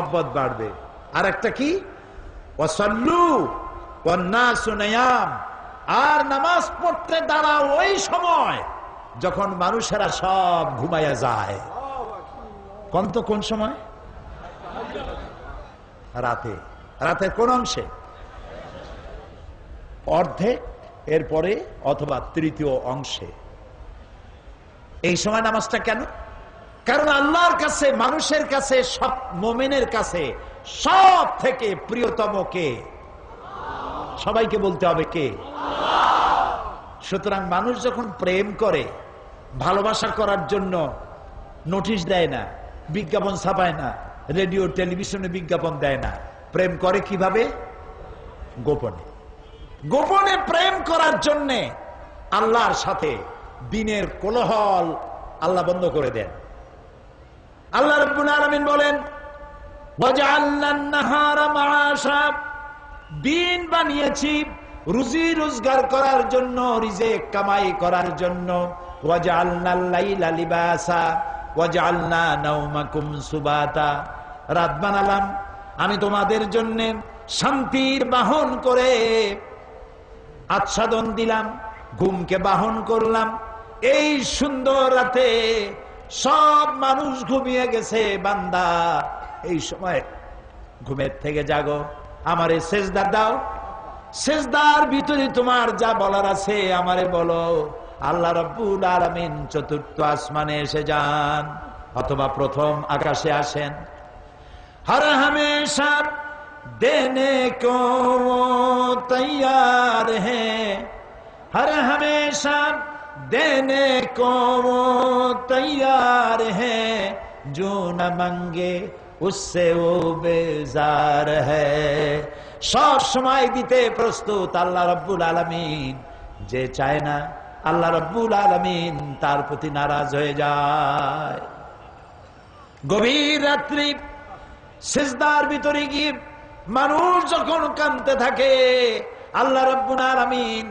মোহব্বত বাড়বে। আর একটা কি, ওয়াসাল্লু ওয়ান্নাসু নিয়াম, আর নামাজ পড়তে দাঁড়াও ওই সময় যখন মানুষেরা সব ঘুমাইয়া যায়। কোন সময়? রাতে। রাতের কোন অংশে? অর্ধেক, এরপরে অথবা তৃতীয় অংশে। এই সময় নামাজটা কেন? কারণ আল্লাহর কাছে, মানুষের কাছে, সব মুমিনের কাছে সব থেকে প্রিয়তম কে? সবাইকে বলতে হবে কে? সুতরাং মানুষ যখন প্রেম করে, ভালোবাসা করার জন্য নোটিশ দেয় না, বিজ্ঞাপন ছাপায় না, রেডিও টেলিভিশনে বিজ্ঞাপন দেয় না। প্রেম করে কিভাবে? গোপনে। গোপনে প্রেম করার জন্য আল্লাহর সাথে দিনের কোলাহল আল্লাহ বন্ধ করে দেন। আল্লাহ রাব্বুল আলামিন বলেন, ওয়াজআলনান নাহারা মাআশা, দিন বানিয়েছি রুজি রোজগার করার জন্য, রিজিক কামাই করার জন্য। ওয়াজআলনাল লাইলা লিবাসা ওয়াজআলনা নাওমাকুম সুবাতা, রাত বানালাম আমি তোমাদের জন্য শান্তির বাহন করে, আচ্ছাদন দিলাম, ঘুমকে বাহন করলাম। এই সুন্দর রাতে সব মানুষ ঘুমিয়ে গেছে, বান্দা এই সময় ঘুমের থেকে জাগো, আমারে সেজদা দাও, সেজদার ভিতরে তোমার যা বলার আছে আমারে বলো। আল্লাহ রাব্বুল আলামিন চতুর্থ আসমানে এসে যান অথবা প্রথম আকাশে আসেন। हर हमेशा देने को वो तैयार है, हर हमेशा देने को वो तैयार है, जो न मांगे उससे वो बेजार है। সব সময় দিতে প্রস্তুত আল্লাহ রাব্বুল আলামিন। যে চায় না আল্লাহ রাব্বুল আলামিন তার প্রতি নারাজ হয়ে যায়। গভীর রাত্রি সিজদার ভিতরে গিয়ে মানুষ যখন কাঁদতে থাকে, আল্লাহ রাব্বুল আলামিন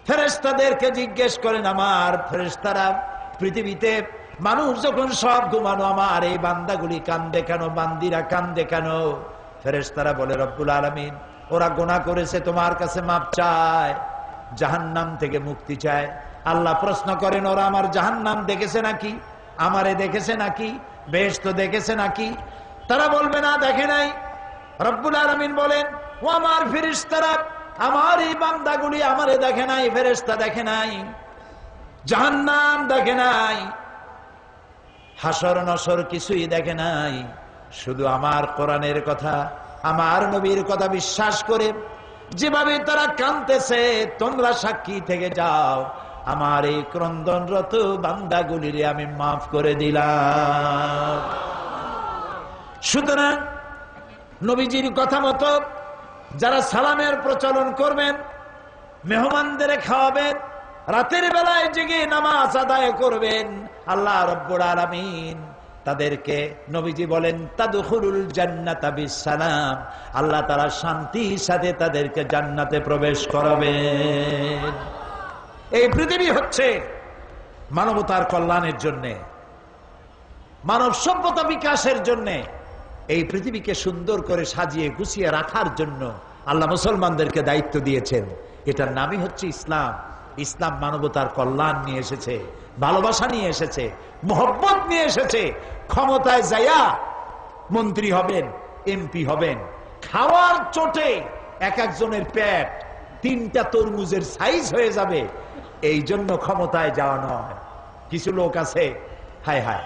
ফেরেশতাদেরকে জিজ্ঞেস করেন, আমার ফেরেশতারা পৃথিবীতে মানুষ যখন সব ঘুমানো, আমার এই বান্দাগুলি কান্দে কেন, বান্দিরা কান্দে কেন? ফেরেশতারা বলে, রব্বুল আলামিন ওরা গুনাহ করেছে, তোমার কাছে মাপ চায়, জাহান্নাম থেকে মুক্তি চায়। আল্লাহ প্রশ্ন করেন, ওরা আমার জাহান্নাম দেখেছে নাকি, আমারে দেখেছে নাকি, বেহেশত দেখেছে নাকি? তারা বলবে না, দেখে নাই। রব্বুল আলামিন বলেন, ও আমার ফেরেশতারা, আমার এই বান্দাগুলি আমারে দেখে নাই, ফেরেশতা দেখে নাই, জাহান্নাম দেখে নাই, হাসর নসর কিছুই দেখে নাই, শুধু আমার কোরআনের কথা, আমার নবীর কথা বিশ্বাস করে যেভাবে তারা কাঁদতেছে, তোমরা সাক্ষী থেকে যাও, আমার এই ক্রন্দনরত বান্দাগুলিরে আমি মাফ করে দিলাম। সুতরাং নবীজির কথা মতো যারা সালামের প্রচলন করবেন, মেহমানদের খাওয়াবেন, রাতের বেলায় জেগে নামাজ আদায় করবেন, আল্লাহ রাব্বুল আলামিন তাদেরকে, নবীজি বলেন, তাদখুলুল জান্নাতা বিসসালাম, আল্লাহ তাআলা শান্তির সাথে তাদেরকে জান্নাতে প্রবেশ করাবেন। এই পৃথিবী হচ্ছে মানবতার কল্যাণের জন্য, মানব সভ্যতা বিকাশের জন্য, এই পৃথিবীকে সুন্দর করে সাজিয়ে গুছিয়ে রাখার জন্য আল্লাহ মুসলমানদেরকে দায়িত্ব দিয়েছেন। এটার নামই হচ্ছে ইসলাম। ইসলাম মানবতার কল্যাণ নিয়ে এসেছে, ভালোবাসা নিয়ে এসেছে, মোহব্বত নিয়ে এসেছে। ক্ষমতায় যাইয়া মন্ত্রী হবেন, এমপি হবেন, খাওয়ার চোটে এক একজনের পেট 3টা তরমুজের সাইজ হয়ে যাবে, এই জন্য ক্ষমতায় যাওয়া নয়। কিছু লোক আছে, হায় হায়,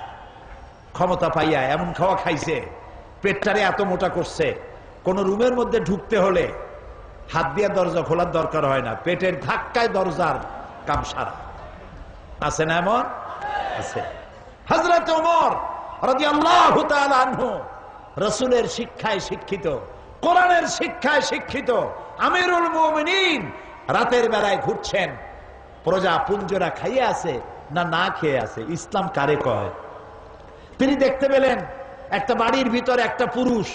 ক্ষমতা পাইয়া এমন খাওয়া খাইছে, পেটটারে এত মোটা করছে, কোন রুমের মধ্যে ঢুকতে হলে হাত দিয়ে দরজা খোলার দরকার হয় না, পেটের ধাক্কায় দরজার কাম সারা। আছে না এমন? আছে। হযরত ওমর রাদিয়াল্লাহু তাআলা আনহু রাসূলের শিক্ষায় শিক্ষিত, কোরআনের শিক্ষায় শিক্ষিত আমিরুল মুমিনিন, রাতের বেলায় ঘুরছেন, প্রজা পুঞ্জরা খাইয়ে আছে না না খেয়ে আছে, ইসলাম কারে কয়? তিনি দেখতে পেলেন একটা বাড়ির ভিতরে একটা পুরুষ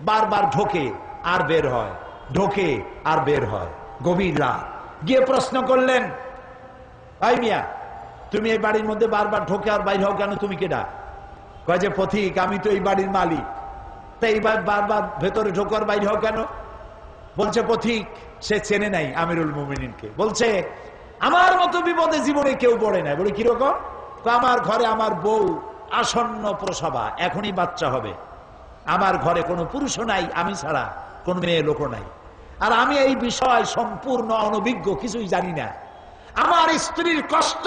বারবার ঢোকে আর বের হয়, ঢোকে আর বের হয়, গভীর রাত। গিয়ে প্রশ্ন করলেন, ভাই মিয়া, তুমি এই বাড়ির মধ্যে বারবার ঢোকে আর বাইর হও কেন, তুমি কেডা? কয় যে পথিক, আমি তো এই বাড়ির মালিক। তাই বারবার ভেতরে ঢোকার বাইরে হোক কেন? বলছে পথিক সে চেনে নাই আমিরুল মুমিনিনকে। বলছে আমার মতো বিপদে জীবনে কেউ পড়ে নাই। বলে কিরকম? আমার ঘরে আমার বউ আসন্ন প্রসবা, এখনই বাচ্চা হবে। আমার ঘরে কোনো পুরুষও নাই, আমি ছাড়া কোন মেয়ে লোকও নাই। আর আমি এই বিষয় সম্পূর্ণ অনভিজ্ঞ, কিছুই জানি না। আমার স্ত্রীর কষ্ট,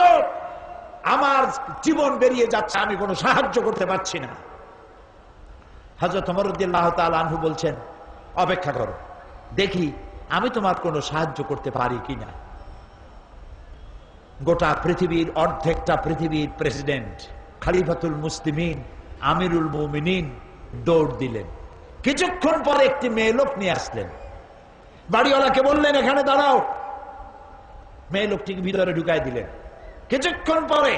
আমার জীবন বেরিয়ে যাচ্ছে, আমি কোনো সাহায্য করতে পারছি না। হযরত ওমর রাদিয়াল্লাহু তাআলা আনহু বলছেন অপেক্ষা করো, দেখি আমি তোমার কোনো সাহায্য করতে পারি কিনা। গোটা পৃথিবীর অর্ধেকটা পৃথিবীর প্রেসিডেন্ট খলিফাতুল মুসলিমিন আমিরুল মুমিনিন দৌড় দিলেন। কিছুক্ষণ পরে একটি মেয়ে লোক নিয়ে আসলেন। বাড়িওয়ালাকে বললেন এখানে দাঁড়াও। মেয়ে লোকটিকে ভিতরে ঢুকাই দিলেন। কিছুক্ষণ পরে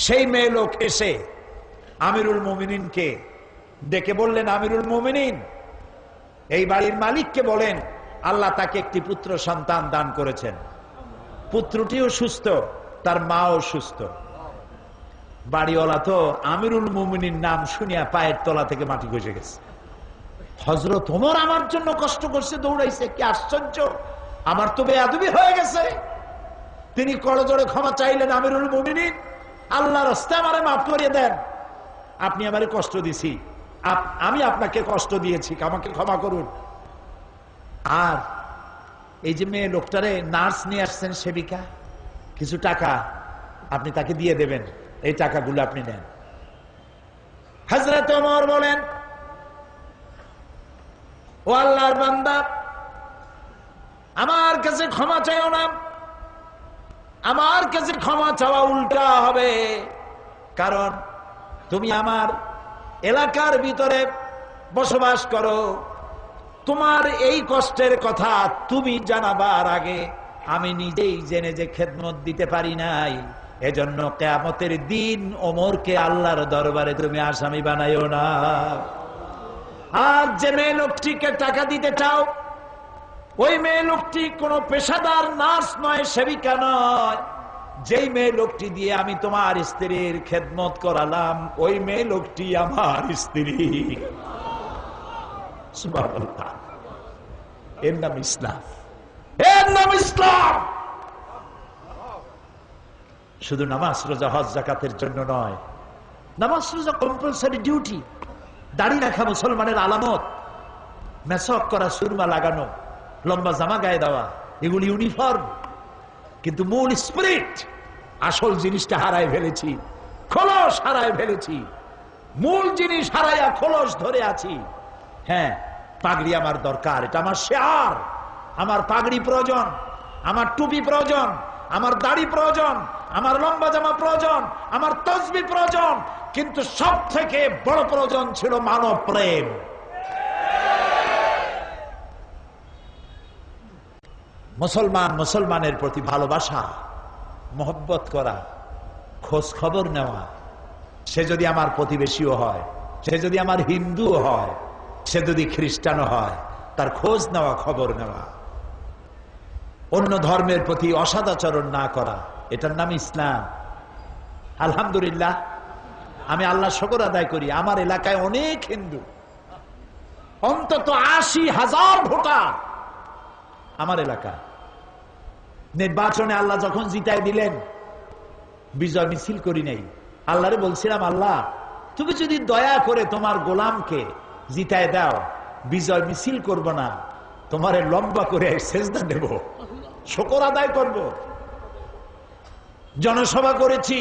সেই মেয়ে লোক এসে আমিরুল মুমিনিনকে ডেকে বললেন, আমিরুল মুমিনিন, এই বাড়ির মালিককে বলেন আল্লাহ তাকে একটি পুত্র সন্তান দান করেছেন। পুত্রটিও সুস্থ, তার মাও সুস্থ। বাড়িওয়ালা তো আমিরুল মুমিনিন নাম শুনিয়া পায়ের তলা থেকে মাটি খসে গেছে। হযরত ওমর আমার জন্য কষ্ট করছে, দৌড়াইছে, কি আশ্চর্য, আমার তো বেয়াদবি হয়ে গেছে। তিনি করজোড়ে ক্ষমা চাইলেন, আমিরুল মুমিনিন আল্লাহর রাস্তায় আমারে মাফ করে দেন, আপনি আমারে কষ্ট দিছি, আমি আপনাকে কষ্ট দিয়েছি, আমাকে ক্ষমা করুন। আর এই যে মেয়ে লোকটারে নার্স নিয়ে আসছেন, সেবিকা, কিছু টাকা আপনি তাকে দিয়ে দেবেন, এই টাকাগুলো আপনি নেন। হযরত ওমর বলেন, ও আল্লাহর বান্দা, আমার কাছে ক্ষমা চাইও না। আমার কাছে ক্ষমা চাওয়া উল্টা হবে, কারণ তুমি আমার এলাকার ভিতরে বসবাস করো। তোমার এই কষ্টের কথা তুমি জানাবার আগে আমি নিজেই জেনে যে খেদমত দিতে পারি নাই, এজন্য কিয়ামতের দিন ওমরকে আল্লাহর দরবারে তুমি আসামি বানাইও না। আর যে মেয়ে লোকটিকে টাকা দিতে চাও, ওই মেয়ে লোকটি কোনো পেশাদার নার্স নয়, সেবিকা নয়। যেই মেয়ে লোকটি দিয়ে আমি তোমার স্ত্রীর খেদমত করালাম, ওই মেয়ে লোকটি আমার স্ত্রী। সুবহানাল্লাহ। এর নাম ইসলাম, এর নাম ইসলাম। শুধু নামাজ রোজা হজ যাকাতের জন্য নয়, নামাজ রোজা কম্পালসারি ডিউটি। দাড়ি রাখা মুসলমানের আলামত, মেসক করা, সুরমা লাগানো, লম্বা জামা গায়ে দেওয়া, এগুলি ইউনিফর্ম। কিন্তু মূল স্পিরিট, আসল জিনিসটা হারায় ফেলেছি, খোলস হারায় ফেলেছি। মূল জিনিস হারাইয়া খোলস ধরে আছি। হ্যাঁ, পাগড়ি আমার দরকার, এটা আমার শেয়ার। আমার পাগড়ি প্রয়োজন, আমার টুপি প্রয়োজন, আমার দাড়ি প্রয়োজন, আমার লম্বা জামা প্রয়োজন, আমার তসবিহ প্রয়োজন। কিন্তু সব থেকে বড় প্রয়োজন ছিল মানব প্রেম। মুসলমান মুসলমানের প্রতি ভালোবাসা, মহব্বত করা, খোঁজ খবর নেওয়া। সে যদি আমার প্রতিবেশীও হয়, সে যদি আমার হিন্দু হয়, সে যদি খ্রিস্টানও হয়, তার খোঁজ নেওয়া, খবর নেওয়া। অন্য ধর্মের প্রতি অসদাচরণ না করা, এটার নাম ইসলাম। আলহামদুলিল্লাহ, আমি আল্লাহ শুকর আদায় করি, আমার এলাকায় অনেক হিন্দু, অন্তত ৮০,০০০ ভোটার আমার এলাকা। নির্বাচনে আল্লাহ যখন জিতায় দিলেন, বিজয় মিছিল করি নাই। আল্লাহরে বলছিলাম, আল্লাহ তুমি যদি দয়া করে তোমার গোলামকে জিতায় দাও, বিজয় মিছিল করব না, তোমারে লম্বা করে সেজদা দেব, শুকর আদায় করব। জনসভা করেছি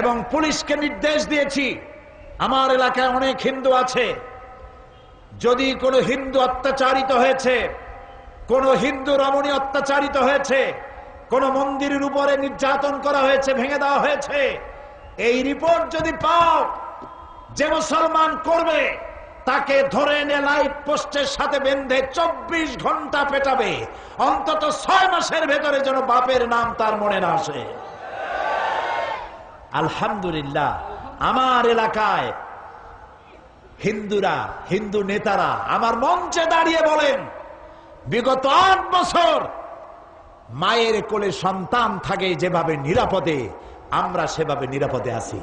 এবং পুলিশকে নির্দেশ দিয়েছি, আমার এলাকায় অনেক হিন্দু আছে, যদি কোনো হিন্দু অত্যাচারিত হয়েছে, কোন হিন্দু রমণী অত্যাচারিত হয়েছে, কোন মন্দিরের উপরে নির্যাতন করা হয়েছে, ভেঙে দেওয়া হয়েছে, এই রিপোর্ট যদি পাও, যে মুসলমান করবে তাকে ধরে এনে লাইট পোস্টের সাথে বেঁধে ২৪ ঘন্টা পেটাবে, অন্তত ৬ মাসের ভেতরে যেন বাপের নাম তার মনে না আসে। আলহামদুলিল্লাহ, আমার এলাকায় হিন্দুরা, হিন্দু নেতারা আমার মঞ্চে দাঁড়িয়ে বলেন, বিগত ৮ বছর মায়ের কোলে সন্তান থাকে যেভাবে নিরাপদে, আমরা সেভাবে নিরাপদে আছি।